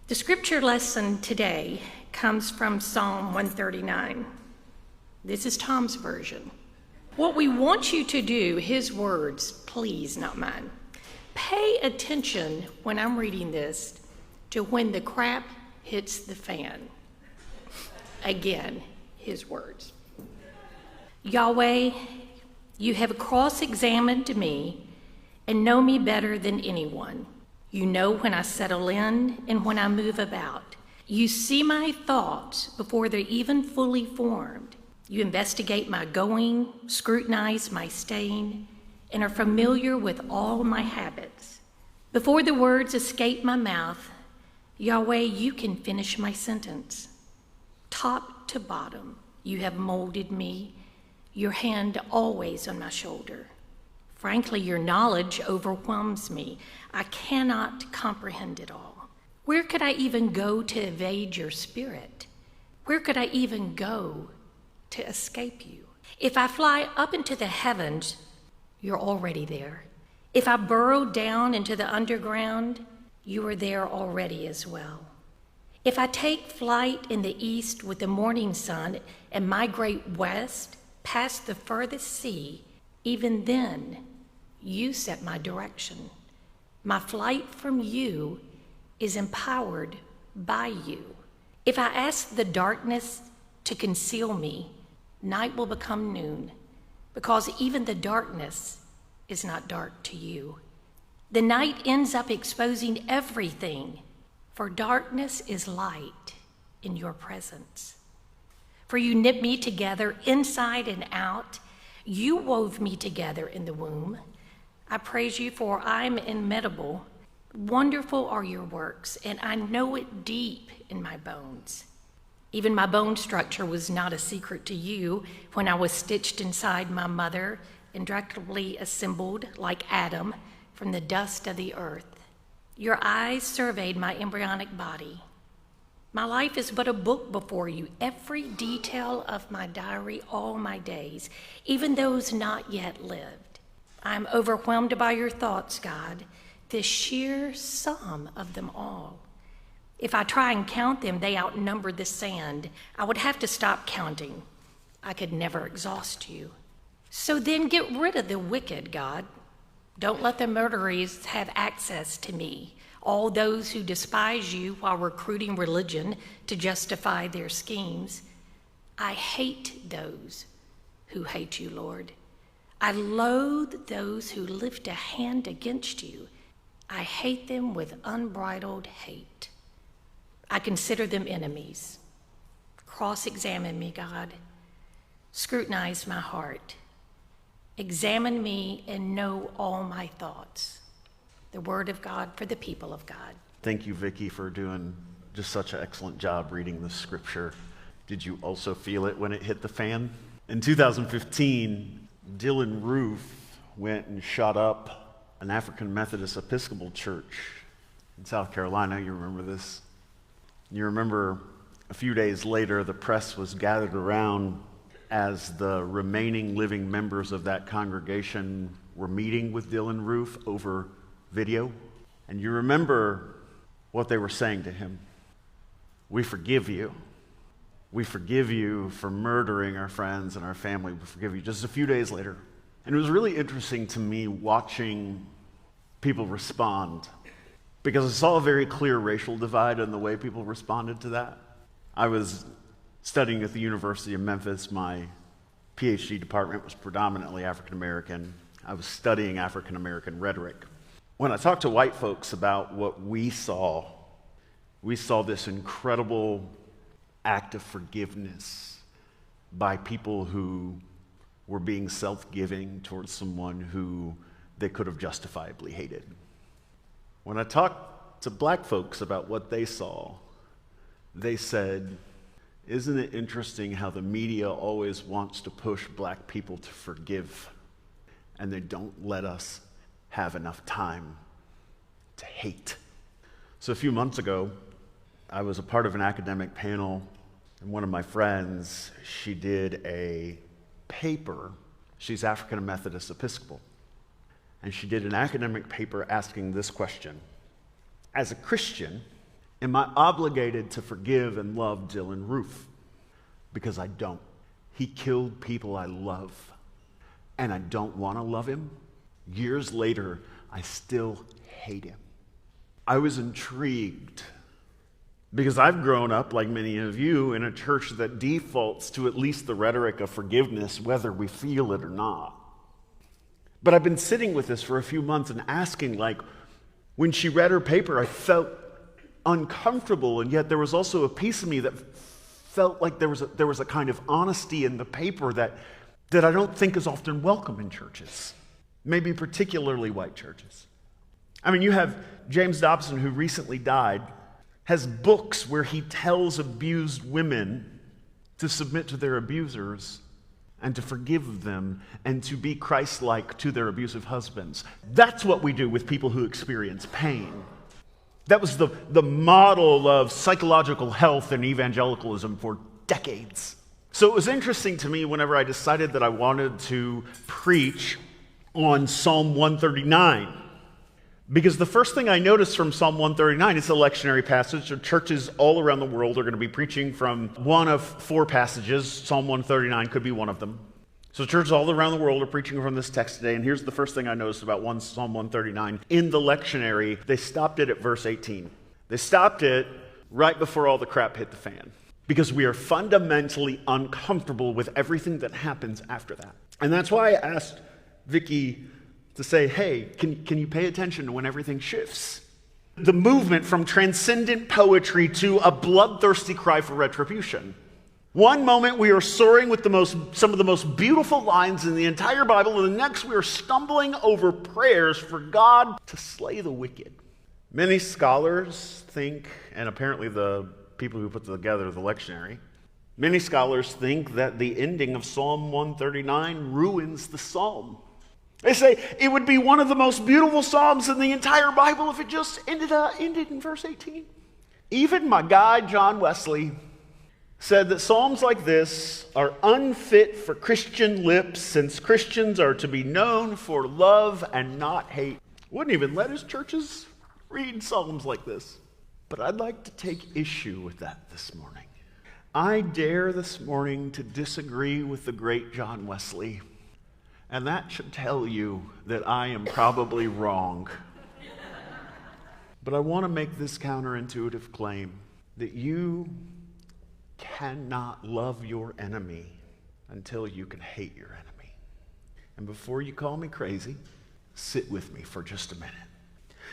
The scripture lesson today comes from Psalm 139. This is Tom's version. What we want you to do, his words, please, not mine. Pay attention when I'm reading this to when the crap hits the fan. Again, his words. Yahweh, you have cross-examined me and know me better than anyone. You know when I settle in and when I move about. You see my thoughts before they're even fully formed. You investigate my going, scrutinize my staying, and are familiar with all my habits. Before the words escape my mouth, Yahweh, you can finish my sentence. Top to bottom, you have molded me, your hand always on my shoulder. Frankly, your knowledge overwhelms me. I cannot comprehend it all. Where could I even go to evade your spirit? Where could I even go to escape you? If I fly up into the heavens, you're already there. If I burrow down into the underground, you are there already as well. If I take flight in the east with the morning sun and migrate west past the furthest sea, even then, you set my direction. My flight from you is empowered by you. If I ask the darkness to conceal me, night will become noon, because even the darkness is not dark to you. The night ends up exposing everything, for darkness is light in your presence. For you knit me together inside and out. You wove me together in the womb. I praise you, for I'm inimitable. Wonderful are your works, and I know it deep in my bones. Even my bone structure was not a secret to you when I was stitched inside my mother, indirectly assembled like Adam from the dust of the earth. Your eyes surveyed my embryonic body. My life is but a book before you, every detail of my diary, all my days, even those not yet lived. I'm overwhelmed by your thoughts, God, the sheer sum of them all. If I try and count them, they outnumber the sand. I would have to stop counting. I could never exhaust you. So then get rid of the wicked, God. Don't let the murderers have access to me, all those who despise you while recruiting religion to justify their schemes. I hate those who hate you, Lord. I loathe those who lift a hand against you. I hate them with unbridled hate. I consider them enemies. Cross-examine me, God. Scrutinize my heart. Examine me and know all my thoughts. The word of God for the people of God. Thank you, Vicki, for doing just such an excellent job reading the scripture. Did you also feel it when it hit the fan? In 2015, Dylan Roof went and shot up an African Methodist Episcopal church in South Carolina. You remember this? You remember a few days later, the press was gathered around as the remaining living members of that congregation were meeting with Dylan Roof over video. And you remember what they were saying to him. We forgive you. We forgive you for murdering our friends and our family. We forgive you. Just a few days later. And it was really interesting to me watching people respond, because I saw a very clear racial divide in the way people responded to that. I was studying at the University of Memphis. My PhD department was predominantly African American. I was studying African American rhetoric. When I talked to white folks about what we saw this incredible act of forgiveness by people who were being self-giving towards someone who they could have justifiably hated. When I talked to black folks about what they saw, they said, isn't it interesting how the media always wants to push black people to forgive, and they don't let us have enough time to hate? So a few months ago, I was a part of an academic panel, and one of my friends, she did a paper. She's African Methodist Episcopal. And she did an academic paper asking this question. As a Christian, Am I obligated to forgive and love Dylan Roof? Because I don't. He killed people I love, and I don't want to love him. Years later, I still hate him. I was intrigued because I've grown up, like many of you, in a church that defaults to at least the rhetoric of forgiveness, whether we feel it or not. But I've been sitting with this for a few months and asking, like, when she read her paper, I felt uncomfortable, and yet there was also a piece of me that felt like there was a kind of honesty in the paper that I don't think is often welcome in churches, maybe particularly white churches. I mean, you have James Dobson, who recently died, has books where he tells abused women to submit to their abusers and to forgive them and to be Christ-like to their abusive husbands. That's what we do with people who experience pain. That was the model of psychological health and evangelicalism for decades. So it was interesting to me whenever I decided that I wanted to preach on Psalm 139. Because the first thing I noticed from Psalm 139 is a lectionary passage. So churches all around the world are going to be preaching from one of four passages. Psalm 139 could be one of them. So churches all around the world are preaching from this text today. And here's the first thing I noticed about Psalm 139. In the lectionary, they stopped it at verse 18. They stopped it right before all the crap hit the fan. Because we are fundamentally uncomfortable with everything that happens after that. And that's why I asked Vicky to say, hey, can you pay attention to when everything shifts? The movement from transcendent poetry to a bloodthirsty cry for retribution. One moment we are soaring with some of the most beautiful lines in the entire Bible, and the next we are stumbling over prayers for God to slay the wicked. Many scholars think, and apparently the people who put together the lectionary, many scholars think that the ending of Psalm 139 ruins the psalm. They say it would be one of the most beautiful psalms in the entire Bible if it just ended in verse 18. Even my guy, John Wesley, said that psalms like this are unfit for Christian lips, since Christians are to be known for love and not hate. Wouldn't even let his churches read psalms like this. But I'd like to take issue with that this morning. I dare this morning to disagree with the great John Wesley. And that should tell you that I am probably wrong. But I want to make this counterintuitive claim that you cannot love your enemy until you can hate your enemy. And before you call me crazy, sit with me for just a minute.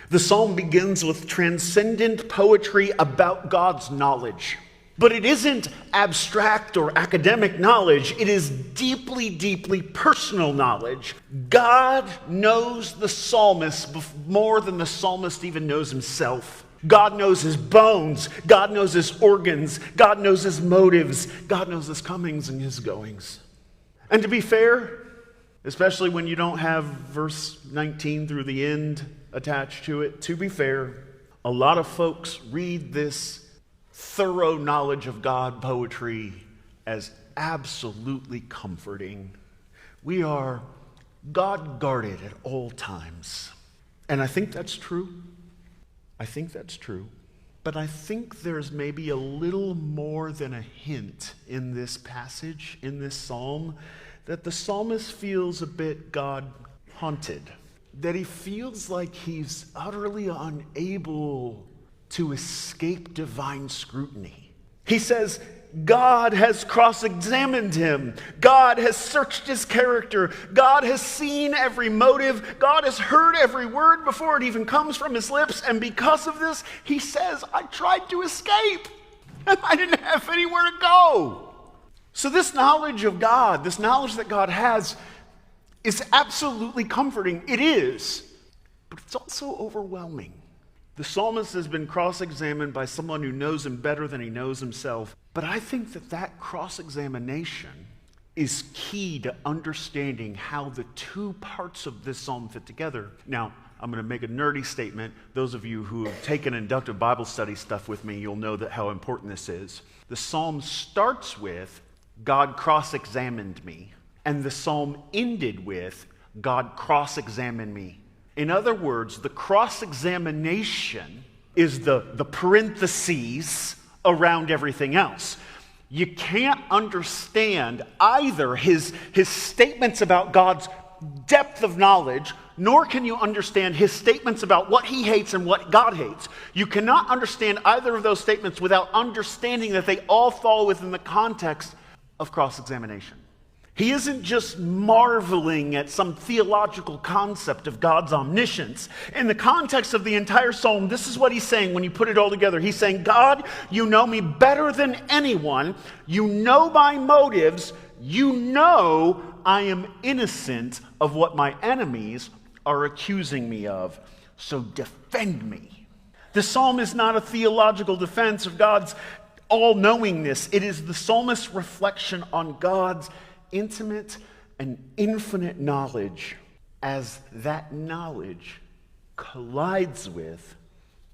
The psalm begins with transcendent poetry about God's knowledge. But it isn't abstract or academic knowledge. It is deeply, deeply personal knowledge. God knows the psalmist more than the psalmist even knows himself. God knows his bones. God knows his organs. God knows his motives. God knows his comings and his goings. And to be fair, especially when you don't have verse 19 through the end attached to it, to be fair, a lot of folks read this thorough knowledge of God poetry as absolutely comforting. We are God guarded at all times. And I think that's true. I think that's true. But I think there's maybe a little more than a hint in this passage, in this psalm, that the psalmist feels a bit God haunted. That he feels like he's utterly unable to escape divine scrutiny. He says, God has cross-examined him. God has searched his character. God has seen every motive. God has heard every word before it even comes from his lips. And because of this, he says, I tried to escape, and I didn't have anywhere to go. So this knowledge of God, this knowledge that God has, is absolutely comforting. It is, but it's also overwhelming. The psalmist has been cross-examined by someone who knows him better than he knows himself. But I think that cross-examination is key to understanding how the two parts of this psalm fit together. Now, I'm going to make a nerdy statement. Those of you who have taken inductive Bible study stuff with me, you'll know that how important this is. The psalm starts with, God cross-examined me. And the psalm ended with, God cross-examined me. In other words, the cross-examination is the parentheses around everything else. You can't understand either his statements about God's depth of knowledge, nor can you understand his statements about what he hates and what God hates. You cannot understand either of those statements without understanding that they all fall within the context of cross-examination. He isn't just marveling at some theological concept of God's omniscience. In the context of the entire psalm, this is what he's saying when you put it all together. He's saying, God, you know me better than anyone. You know my motives. You know I am innocent of what my enemies are accusing me of. So defend me. The psalm is not a theological defense of God's all-knowingness. It is the psalmist's reflection on God's intimate and infinite knowledge as that knowledge collides with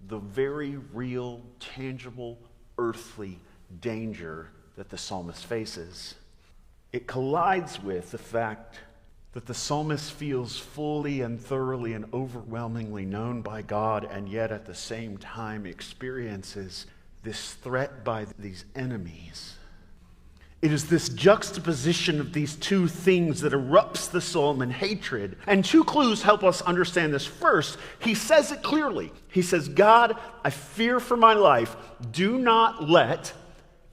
the very real, tangible, earthly danger that the psalmist faces. It collides with the fact that the psalmist feels fully and thoroughly and overwhelmingly known by God, and yet at the same time experiences this threat by these enemies. It is this juxtaposition of these two things that erupts the psalm in hatred. And two clues help us understand this. First, he says it clearly. He says, God, I fear for my life. Do not let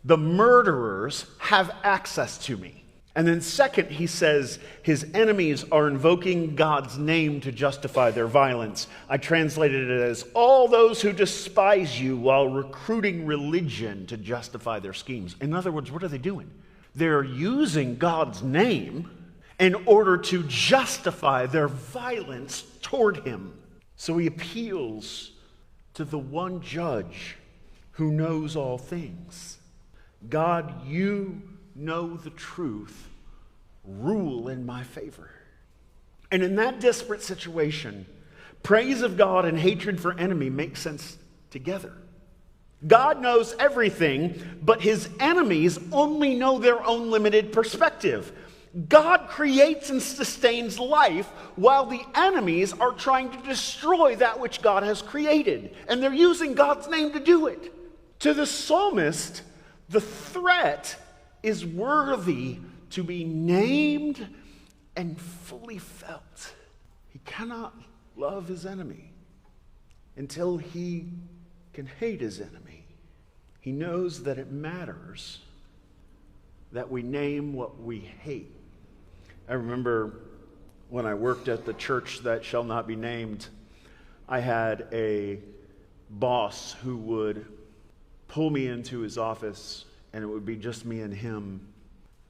the murderers have access to me. And then second, he says his enemies are invoking God's name to justify their violence. I translated it as all those who despise you while recruiting religion to justify their schemes. In other words, what are they doing? They're using God's name in order to justify their violence toward him. So he appeals to the one judge who knows all things. God, you know the truth, rule in my favor. And in that desperate situation, praise of God and hatred for enemy make sense together. God knows everything, but his enemies only know their own limited perspective. God creates and sustains life while the enemies are trying to destroy that which God has created. And they're using God's name to do it. To the psalmist, the threat is worthy to be named and fully felt. He cannot love his enemy until he can hate his enemy. He knows that it matters that we name what we hate. I remember when I worked at the church that shall not be named, I had a boss who would pull me into his office, and it would be just me and him,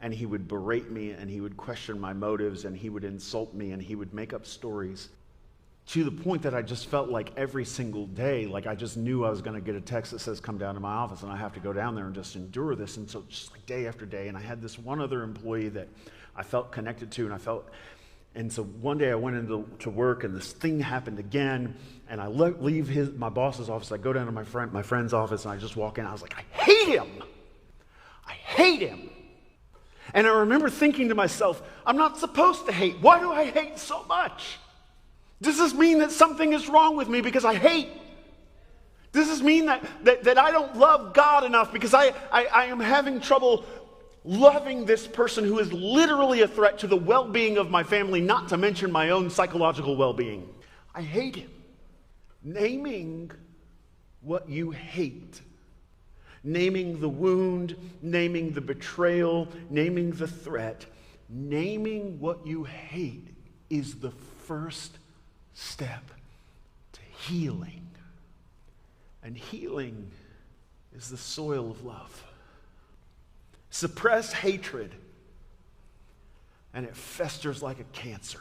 and he would berate me, and he would question my motives, and he would insult me, and he would make up stories, to the point that I just felt like every single day, like I just knew I was going to get a text that says, come down to my office, and I have to go down there and just endure this. And so just like day after day, and I had this one other employee that I felt connected to, and so one day I went into work, and this thing happened again, and I leave my boss's office. I go down to my friend's office, and I just walk in. I was like, I hate him. I hate him. And I remember thinking to myself, I'm not supposed to hate. Why do I hate so much? Does this mean that something is wrong with me because I hate? Does this mean that I don't love God enough because I am having trouble loving this person who is literally a threat to the well-being of my family, not to mention my own psychological well-being? I hate him. Naming what you hate, naming the wound, naming the betrayal, naming the threat, naming what you hate is the first step to healing. And healing is the soil of love. Suppress hatred, and it festers like a cancer.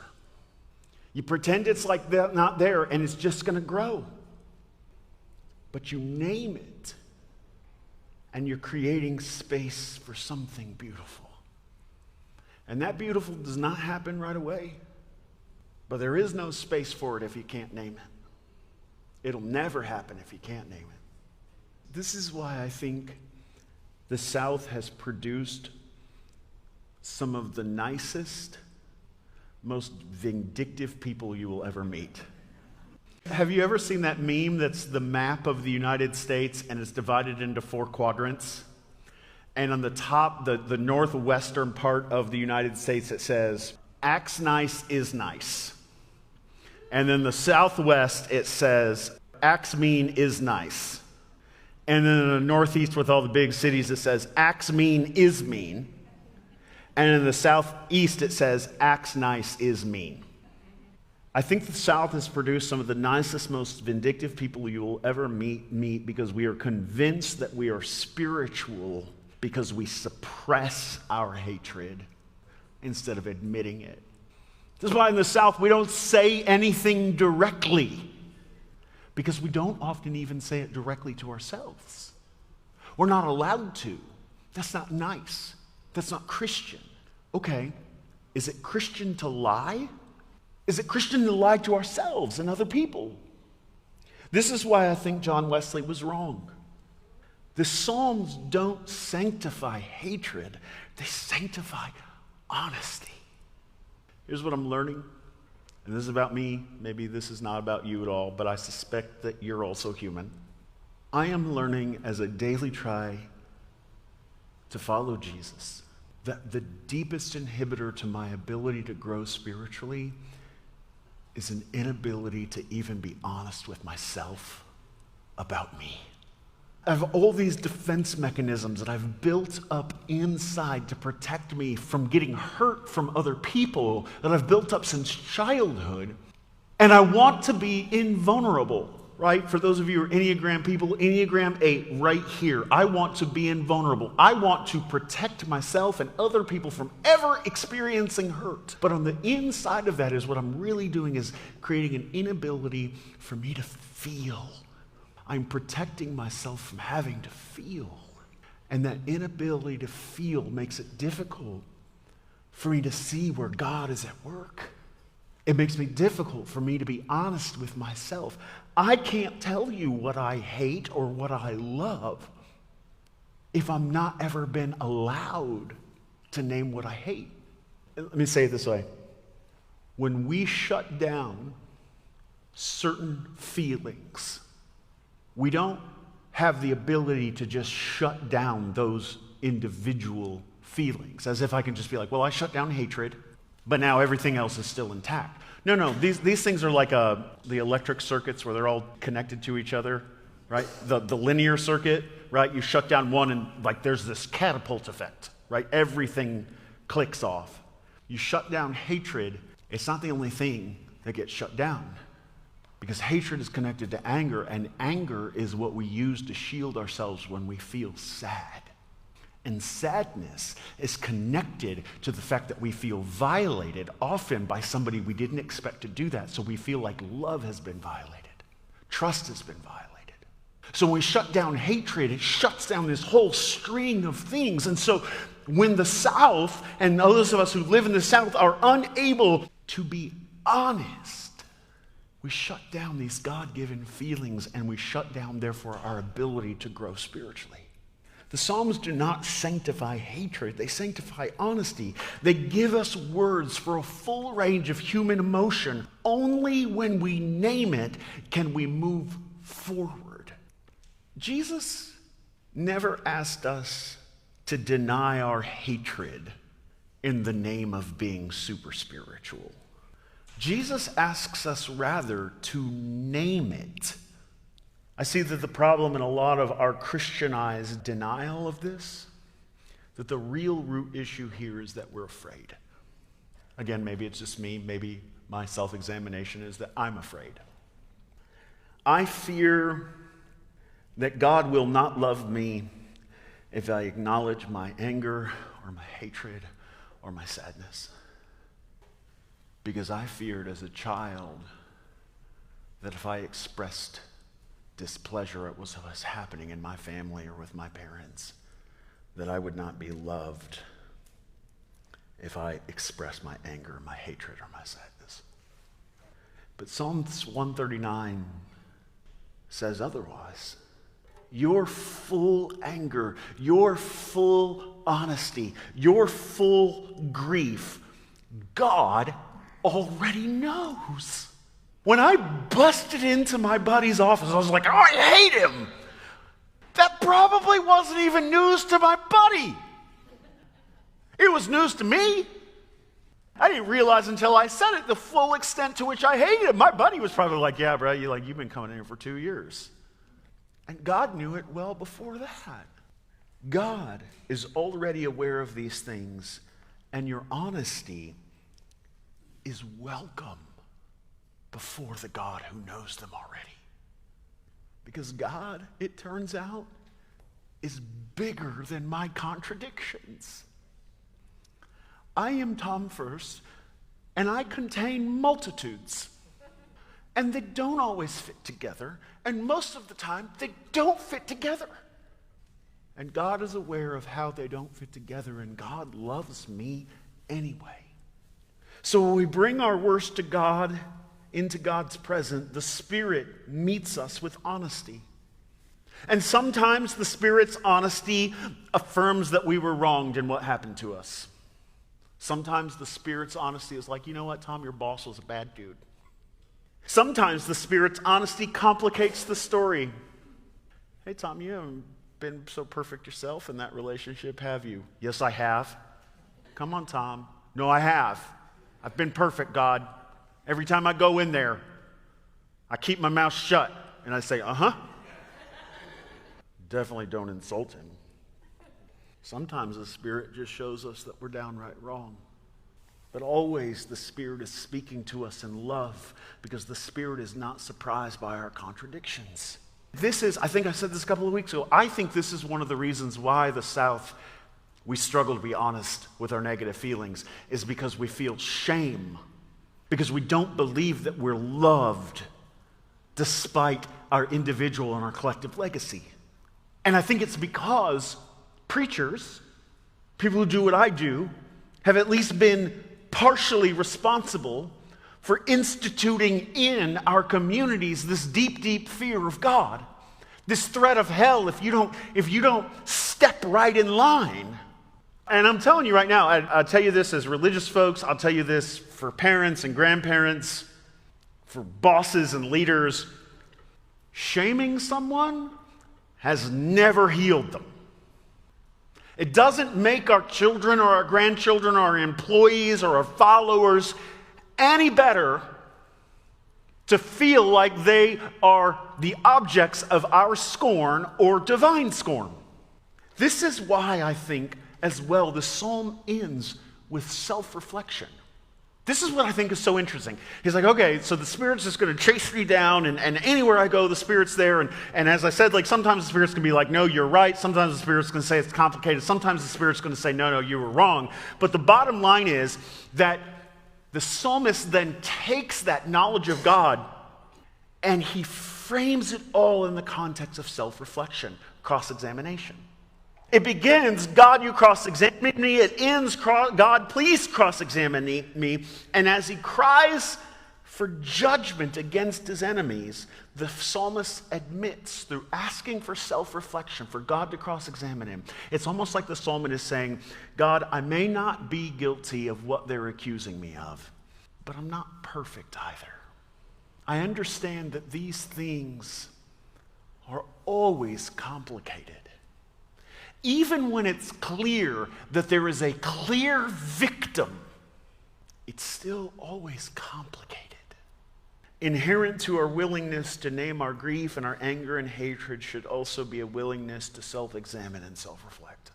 You pretend it's like that, not there, and it's just going to grow. But you name it, and you're creating space for something beautiful. And that beautiful does not happen right away. But there is no space for it if you can't name it. It'll never happen if you can't name it. This is why I think the South has produced some of the nicest, most vindictive people you will ever meet. Have you ever seen that meme that's the map of the United States and it's divided into 4 quadrants? And on the top, the northwestern part of the United States, it says, acts nice is nice. And then the southwest, it says, acts mean is nice. And then in the northeast with all the big cities, it says, acts mean is mean. And in the southeast, it says, acts nice is mean. I think the South has produced some of the nicest, most vindictive people you will ever meet because we are convinced that we are spiritual because we suppress our hatred instead of admitting it. This is why in the South we don't say anything directly, because we don't often even say it directly to ourselves. We're not allowed to. That's not nice. That's not Christian. Okay, is it Christian to lie? Is it Christian to lie to ourselves and other people? This is why I think John Wesley was wrong. The Psalms don't sanctify hatred, they sanctify honesty. Here's what I'm learning, and this is about me. Maybe this is not about you at all, but I suspect that you're also human. I am learning as I daily try to follow Jesus that the deepest inhibitor to my ability to grow spiritually is an inability to even be honest with myself about me. I have all these defense mechanisms that I've built up inside to protect me from getting hurt from other people that I've built up since childhood. And I want to be invulnerable, right? For those of you who are Enneagram people, Enneagram 8 right here. I want to be invulnerable. I want to protect myself and other people from ever experiencing hurt. But on the inside of that is what I'm really doing is creating an inability for me to feel. I'm protecting myself from having to feel. And that inability to feel makes it difficult for me to see where God is at work. It makes me difficult for me to be honest with myself. I can't tell you what I hate or what I love if I'm not ever been allowed to name what I hate. Let me say it this way. When we shut down certain feelings, we don't have the ability to just shut down those individual feelings, as if I can just be like, well, I shut down hatred, but now everything else is still intact. No, these things are like the electric circuits where they're all connected to each other, right? The linear circuit, right? You shut down one and like there's this catapult effect, right? Everything clicks off. You shut down hatred, it's not the only thing that gets shut down. Because hatred is connected to anger, and anger is what we use to shield ourselves when we feel sad. And sadness is connected to the fact that we feel violated, often by somebody we didn't expect to do that. So we feel like love has been violated. Trust has been violated. So when we shut down hatred, it shuts down this whole string of things. And so when the South and those of us who live in the South are unable to be honest, we shut down these God-given feelings, and we shut down, therefore, our ability to grow spiritually. The Psalms do not sanctify hatred, they sanctify honesty. They give us words for a full range of human emotion. Only when we name it can we move forward. Jesus never asked us to deny our hatred in the name of being super spiritual. Jesus asks us rather to name it. I see that the problem in a lot of our Christianized denial of this, that the real root issue here is that we're afraid. Again, maybe it's just me, maybe my self-examination is that I'm afraid. I fear that God will not love me if I acknowledge my anger or my hatred or my sadness. Because I feared as a child that if I expressed displeasure at what was happening in my family or with my parents, that I would not be loved if I expressed my anger, my hatred, or my sadness. But Psalms 139 says otherwise. Your full anger, your full honesty, your full grief, God already knows. When I busted into my buddy's office, I was like, oh, I hate him. That probably wasn't even news to my buddy. It was news to me. I didn't realize until I said it the full extent to which I hated him. My buddy was probably like, yeah, bro, you've been coming in here for 2 years. And God knew it well before that. God is already aware of these things, and your honesty is welcome before the God who knows them already. Because God, it turns out, is bigger than my contradictions. I am Tom First, and I contain multitudes. And they don't always fit together, and most of the time, they don't fit together. And God is aware of how they don't fit together, and God loves me anyway. So when we bring our worst to God, into God's presence, the Spirit meets us with honesty. And sometimes the Spirit's honesty affirms that we were wronged in what happened to us. Sometimes the Spirit's honesty is like, you know what, Tom, your boss was a bad dude. Sometimes the Spirit's honesty complicates the story. Hey, Tom, you haven't been so perfect yourself in that relationship, have you? Yes, I have. Come on, Tom. No, I have. I've been perfect, God. Every time I go in there, I keep my mouth shut and I say, Definitely don't insult him. Sometimes the Spirit just shows us that we're downright wrong. But always the Spirit is speaking to us in love, because the Spirit is not surprised by our contradictions. I think I said this a couple of weeks ago, I think this is one of the reasons why the South, we struggle to be honest with our negative feelings, is because we feel shame, because we don't believe that we're loved despite our individual and our collective legacy. And I think it's because preachers, people who do what I do, have at least been partially responsible for instituting in our communities this deep, deep fear of God, this threat of hell if you don't step right in line. And I'm telling you right now, I'll tell you this as religious folks, I'll tell you this for parents and grandparents, for bosses and leaders, shaming someone has never healed them. It doesn't make our children or our grandchildren or our employees or our followers any better to feel like they are the objects of our scorn or divine scorn. This is why I think as well the psalm ends with self-reflection. This is what I think is so interesting. He's like, okay, so the Spirit's just going to chase me down, and anywhere I go, the Spirit's there. And as I said, like sometimes the Spirit's going to be like, no, you're right. Sometimes the Spirit's going to say it's complicated. Sometimes the Spirit's going to say, no, you were wrong. But the bottom line is that the psalmist then takes that knowledge of God and he frames it all in the context of self-reflection, cross-examination. It begins, God, you cross-examine me. It ends, God, please cross-examine me. And as he cries for judgment against his enemies, the psalmist admits through asking for self-reflection, for God to cross-examine him. It's almost like the psalmist is saying, God, I may not be guilty of what they're accusing me of, but I'm not perfect either. I understand that these things are always complicated. Even when it's clear that there is a clear victim, it's still always complicated. Inherent to our willingness to name our grief and our anger and hatred should also be a willingness to self-examine and self-reflect.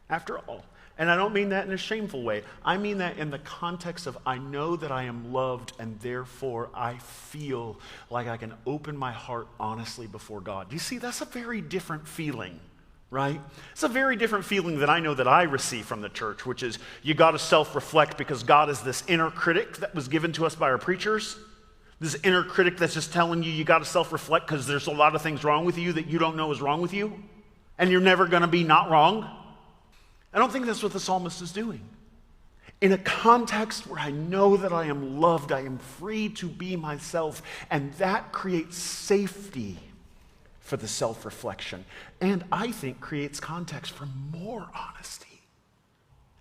After all, and I don't mean that in a shameful way, I mean that in the context of I know that I am loved and therefore I feel like I can open my heart honestly before God. You see, that's a very different feeling. Right? It's a very different feeling that I know that I receive from the church, which is you got to self-reflect because God is this inner critic that was given to us by our preachers. This inner critic that's just telling you got to self-reflect because there's a lot of things wrong with you that you don't know is wrong with you, and you're never going to be not wrong. I don't think that's what the psalmist is doing. In a context where I know that I am loved, I am free to be myself, and that creates safety for the self-reflection, and I think creates context for more honesty.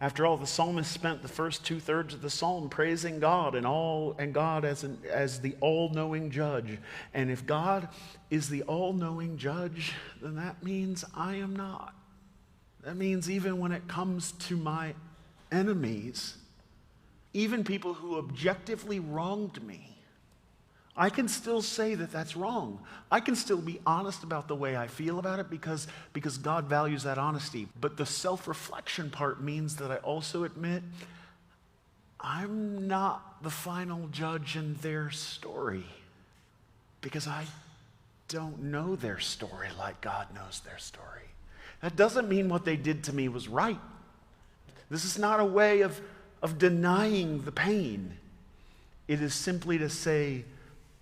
After all, the psalmist spent the first 2/3 of the psalm praising God and God as the all-knowing judge. And if God is the all-knowing judge, then that means I am not. That means even when it comes to my enemies, even people who objectively wronged me, I can still say that that's wrong. I can still be honest about the way I feel about it because God values that honesty. But the self-reflection part means that I also admit I'm not the final judge in their story because I don't know their story like God knows their story. That doesn't mean what they did to me was right. This is not a way of denying the pain. It is simply to say,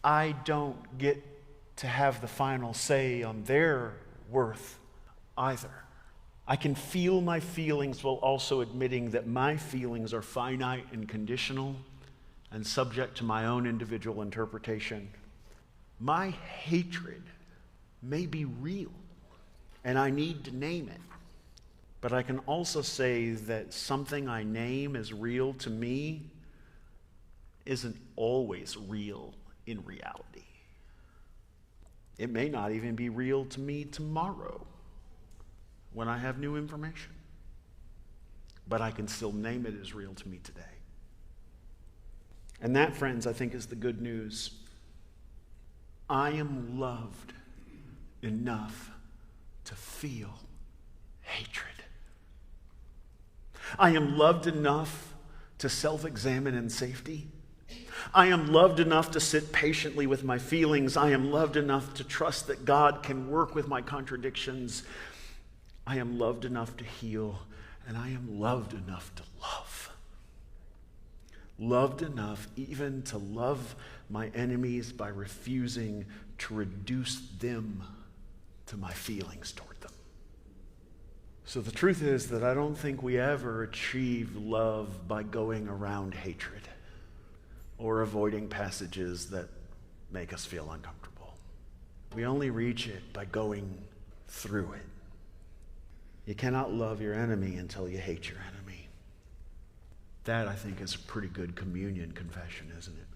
I don't get to have the final say on their worth either. I can feel my feelings while also admitting that my feelings are finite and conditional and subject to my own individual interpretation. My hatred may be real, and I need to name it. But I can also say that something I name as real to me isn't always real in reality. It may not even be real to me tomorrow when I have new information. But I can still name it as real to me today. And that, friends, I think is the good news. I am loved enough to feel hatred. I am loved enough to self-examine in safety. I am loved enough to sit patiently with my feelings. I am loved enough to trust that God can work with my contradictions. I am loved enough to heal, and I am loved enough to love. Loved enough even to love my enemies by refusing to reduce them to my feelings toward them. So the truth is that I don't think we ever achieve love by going around hatred or avoiding passages that make us feel uncomfortable. We only reach it by going through it. You cannot love your enemy until you hate your enemy. That, I think, is a pretty good communion confession, isn't it?